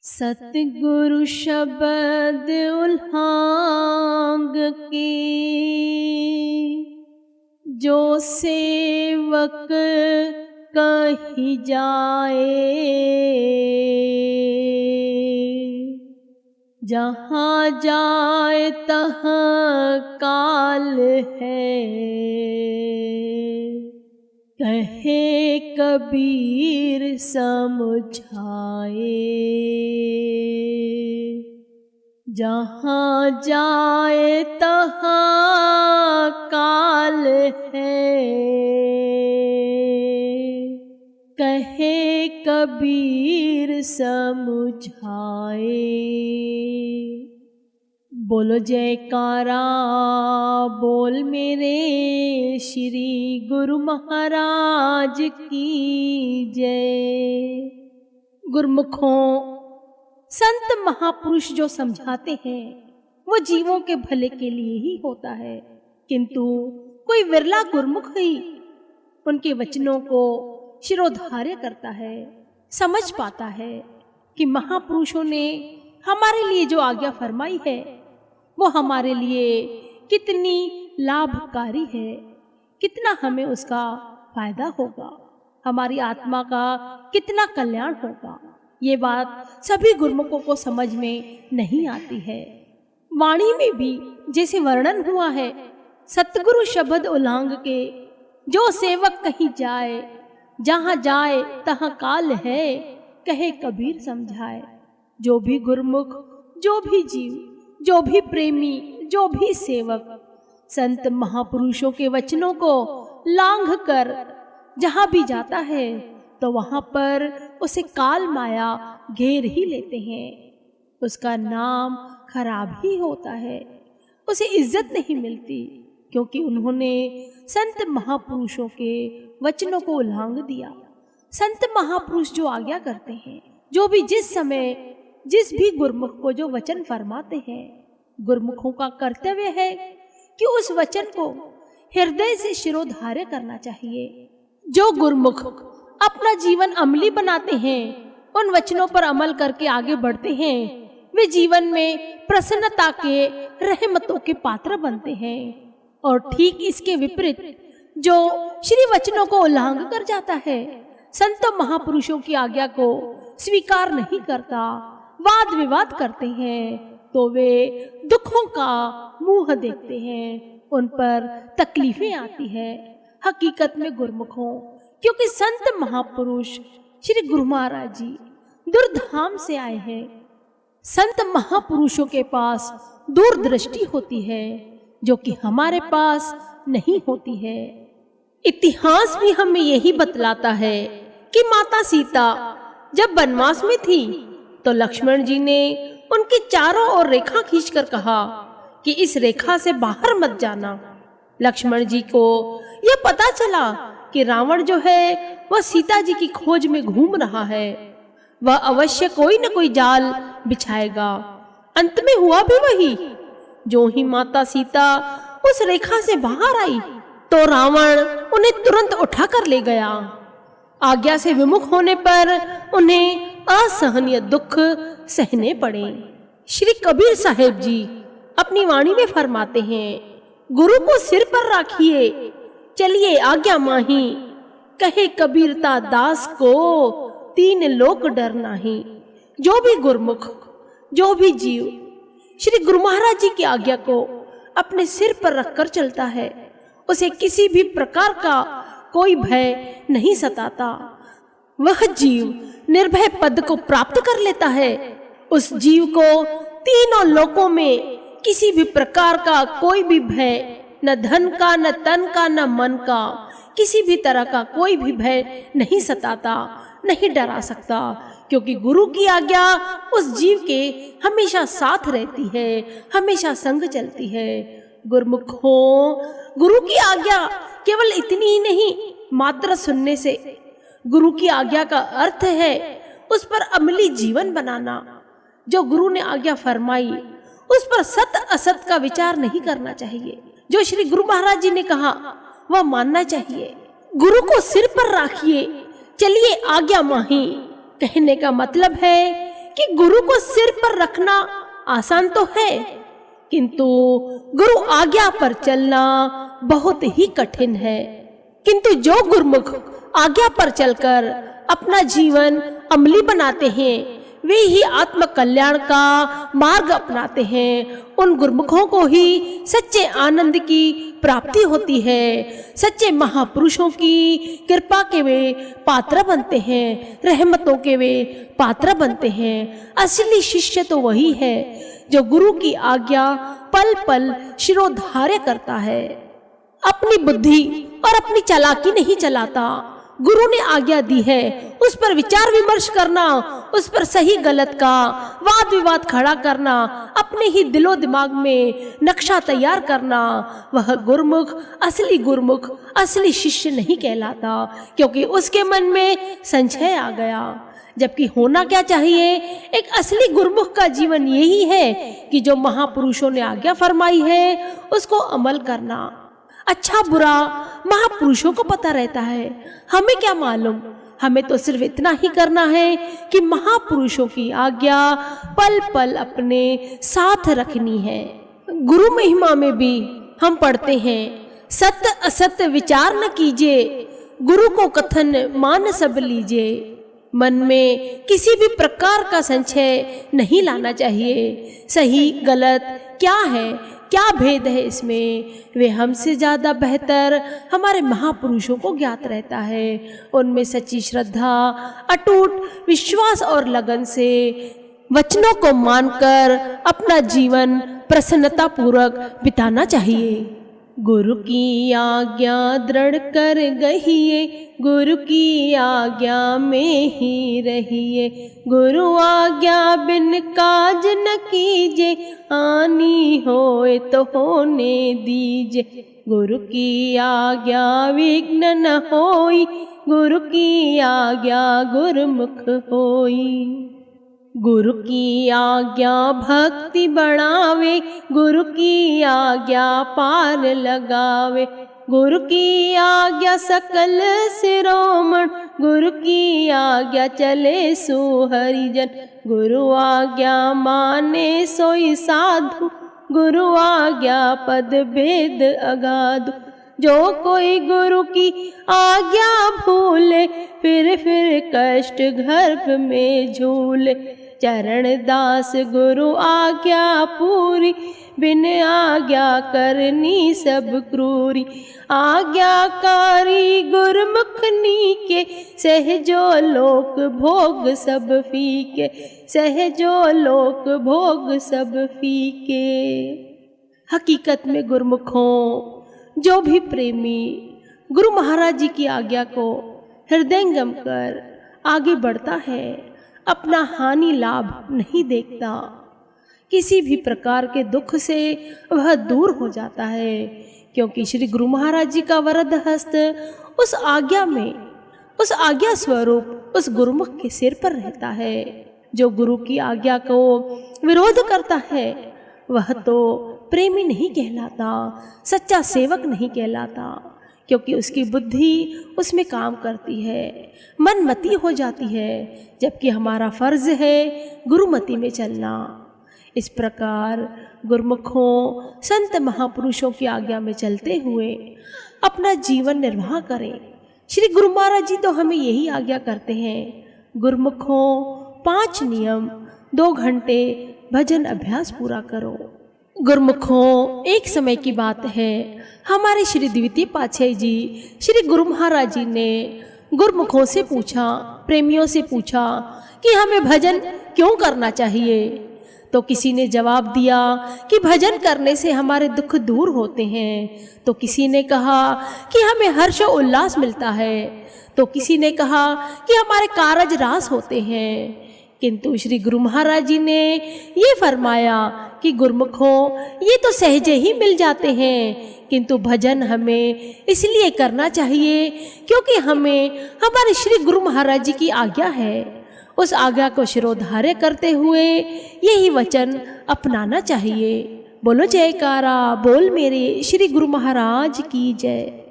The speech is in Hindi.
सतगुरु शब्द उल्हांग के जो सेवक कही जाए, जहाँ जाए तहाँ काल है। कहे कबीर समझाए, जहाँ जाए तहाँ काल है। कहे कबीर समझाए। बोलो जयकारा बोल मेरे श्री गुरु महाराज की जय। गुरुमुखों, संत महापुरुष जो समझाते हैं वो जीवों के भले के लिए ही होता है, किंतु कोई विरला गुरुमुख ही उनके वचनों को शिरोधार्य करता है, समझ पाता है कि महापुरुषों ने हमारे लिए जो आज्ञा फरमाई है वो हमारे लिए कितनी लाभकारी है, कितना हमें उसका फायदा होगा, हमारी आत्मा का कितना कल्याण होगा। ये बात सभी गुरुमुखों को समझ में नहीं आती है। वाणी में भी जैसे वर्णन हुआ है, सतगुरु शब्द उल्लांघ के जो सेवक कहीं जाए, जहाँ जाए तहाँ काल है। कहे कबीर समझाए। जो भी गुरुमुख, जो भी जीव, जो भी प्रेमी, जो भी सेवक संत महापुरुषों के वचनों को लांघ कर जहाँ भी जाता है तो वहाँ पर उसे काल माया घेर ही लेते हैं। उसका नाम खराब ही होता है, उसे इज्जत नहीं मिलती, क्योंकि उन्होंने संत महापुरुषों के वचनों को उल्लंघ दिया। संत महापुरुष जो आज्ञा करते हैं, जो भी जिस समय जिस भी गुरुमुख को जो वचन फरमाते हैं, गुरुमुखों का कर्तव्य है कि उस वचन को हृदय से शिरोधार्य करना चाहिए। जो गुरुमुख अपना जीवन अमली बनाते हैं, उन वचनों पर अमल करके आगे बढ़ते हैं, वे जीवन में प्रसन्नता के, रहमतों के पात्र बनते हैं। और ठीक इसके विपरीत जो श्री वचनों को उल्लंघ कर जाता है, संत महापुरुषों की आज्ञा को स्वीकार नहीं करता, वाद विवाद करते हैं, तो वे दुखों का मुंह देखते हैं, उन पर तकलीफें आती है। हकीकत में गुरुमुखों, क्योंकि संत महापुरुष श्री गुरु महाराज जी दूरधाम से आए हैं, संत महापुरुषों के पास दूरदृष्टि होती है जो कि हमारे पास नहीं होती है। इतिहास भी हमें यही बतलाता है कि माता सीता जब वनवास में थी तो लक्ष्मण जी ने उनके चारों ओर रेखा खींचकर कहा कि इस रेखा से बाहर मत जाना। लक्ष्मण जी को यह पता चला कि रावण जो है वह सीता जी की खोज में घूम रहा है, वह अवश्य कोई न कोई जाल बिछाएगा। अंत में हुआ भी वही। जो ही माता सीता उस रेखा से बाहर आई तो रावण उन्हें तुरंत उठाकर ले गया। आज्ञा से विमुख होने पर उन्हें असहनीय दुख सहने पड़े। श्री कबीर साहेब जी अपनी वाणी में फरमाते हैं, गुरु को सिर पर राखिए, चलिए आज्ञा माही। कहे कबीरता दास को, तीन लोक डर नाही। जो भी गुरुमुख, जो भी जीव श्री गुरु महाराज जी की आज्ञा को अपने सिर पर रखकर चलता है, उसे किसी भी प्रकार का कोई भय नहीं सताता। वह जीव निर्भय पद को प्राप्त कर लेता है। उस जीव को तीनों लोकों में किसी भी प्रकार का कोई भी भय, न धन का, न तन का, न मन का, किसी भी तरह का कोई भी भय नहीं सताता, नहीं डरा सकता, क्योंकि गुरु की आज्ञा उस जीव के हमेशा साथ रहती है, हमेशा संग चलती है। गुरुमुखों, गुरु की आज्ञा केवल इतनी ही नहीं, मात्र सुनने से गुरु की आज्ञा का अर्थ है उस पर अमली जीवन बनाना। जो गुरु ने आज्ञा फरमाई उस पर सत असत का विचार नहीं करना चाहिए। जो श्री गुरु महाराज जी ने कहा वह मानना चाहिए। गुरु को सिर पर राखिए, चलिए आज्ञा माही। कहने का मतलब है कि गुरु को सिर पर रखना आसान तो है, किंतु गुरु आज्ञा पर चलना बहुत ही कठिन है। किंतु जो गुरुमुख आज्ञा पर चलकर अपना जीवन अमली बनाते हैं, वे ही आत्म कल्याण का मार्ग अपनाते हैं। उन गुरुमुखों को ही सच्चे आनंद की प्राप्ति होती है। सच्चे महापुरुषों की कृपा के वे पात्र बनते हैं, रहमतों के वे पात्र बनते हैं। असली शिष्य तो वही है जो गुरु की आज्ञा पल पल शिरोधार्य करता है, अपनी बुद्धि और अपनी चालाकी नहीं चलाता। गुरु ने आज्ञा दी है, उस पर विचार विमर्श करना, उस पर सही गलत का वाद विवाद खड़ा करना, अपने ही दिलो दिमाग में नक्शा तैयार करना, वह गुरुमुख असली शिष्य नहीं कहलाता, क्योंकि उसके मन में संशय आ गया। जबकि होना क्या चाहिए? एक असली गुरुमुख का जीवन यही है कि जो महापुरुषों ने आज्ञा फरमाई है उसको अमल करना। अच्छा बुरा महापुरुषों को पता रहता है, हमें क्या मालूम। हमें तो सिर्फ इतना ही करना है कि महापुरुषों की आज्ञा पल पल अपने साथ रखनी है। गुरु महिमा में भी हम पढ़ते हैं, सत्य असत्य विचार न कीजिए, गुरु को कथन मान सब लीजिए। मन में किसी भी प्रकार का संशय नहीं लाना चाहिए। सही गलत क्या है, क्या भेद है इसमें, वे हमसे ज़्यादा बेहतर हमारे महापुरुषों को ज्ञात रहता है। उनमें सच्ची श्रद्धा, अटूट विश्वास और लगन से वचनों को मानकर अपना जीवन प्रसन्नता पूर्वक बिताना चाहिए। गुरु की आज्ञा दृढ़ कर गहिए, गुरु की आज्ञा में ही रहिए। गुरु आज्ञा बिन काज न कीजे, आनी होए तो होने दीजे। गुरु की आज्ञा विघ्न न होई, गुरु की आज्ञा गुरुमुख होई। गुरु की आज्ञा भक्ति बढ़ावे, गुरु की आज्ञा पार लगावे। गुरु की आज्ञा सकल शिरोमण, गुरु की आज्ञा चले सो हरिजन। गुरु आज्ञा माने सोई साधु, गुरु आज्ञा पद भेद अगाधु। जो कोई गुरु की आज्ञा भूले, फिर कष्ट गर्भ में झूले। चरण दास गुरु आज्ञा पूरी, बिन आज्ञा करनी सब क्रूरी। आज्ञाकारी गुरुमुख नीके, सहजो लोक भोग सब फीके। सहजो लोक भोग सब फीके। हकीकत में गुरुमुखों जो भी प्रेमी गुरु महाराज जी की आज्ञा को हृदयंगम कर आगे बढ़ता है, अपना हानि लाभ नहीं देखता। किसी भी प्रकार के दुख से वह दूर हो जाता है, क्योंकि श्री गुरु महाराज जी का वरद हस्त उस आज्ञा में, उस आज्ञा स्वरूप उस गुरुमुख के सिर पर रहता है। जो गुरु की आज्ञा को विरोध करता है वह तो प्रेमी नहीं कहलाता, सच्चा सेवक नहीं कहलाता, क्योंकि उसकी बुद्धि उसमें काम करती है, मनमती हो जाती है। जबकि हमारा फर्ज है गुरुमति में चलना। इस प्रकार गुरुमुखों संत महापुरुषों की आज्ञा में चलते हुए अपना जीवन निर्वाह करें। श्री गुरु महाराज जी तो हमें यही आज्ञा करते हैं, गुरुमुखों 5 नियम 2 घंटे भजन अभ्यास पूरा करो। गुरुमुखों एक समय की बात है, हमारे श्री द्वितीय पातशाही जी श्री गुरु महाराज जी ने गुरुमुखों से पूछा, प्रेमियों से पूछा कि हमें भजन क्यों करना चाहिए। तो किसी ने जवाब दिया कि भजन करने से हमारे दुख दूर होते हैं। तो किसी ने कहा कि हमें हर्ष उल्लास मिलता है। तो किसी ने कहा कि हमारे कारज रास होते हैं। किंतु श्री गुरु महाराज जी ने ये फरमाया कि गुरुमुखों ये तो सहजे ही मिल जाते हैं, किंतु भजन हमें इसलिए करना चाहिए क्योंकि हमें हमारे श्री गुरु महाराज जी की आज्ञा है। उस आज्ञा को शिरोधार्य करते हुए यही वचन अपनाना चाहिए। बोलो जयकारा, बोल मेरे श्री गुरु महाराज की जय।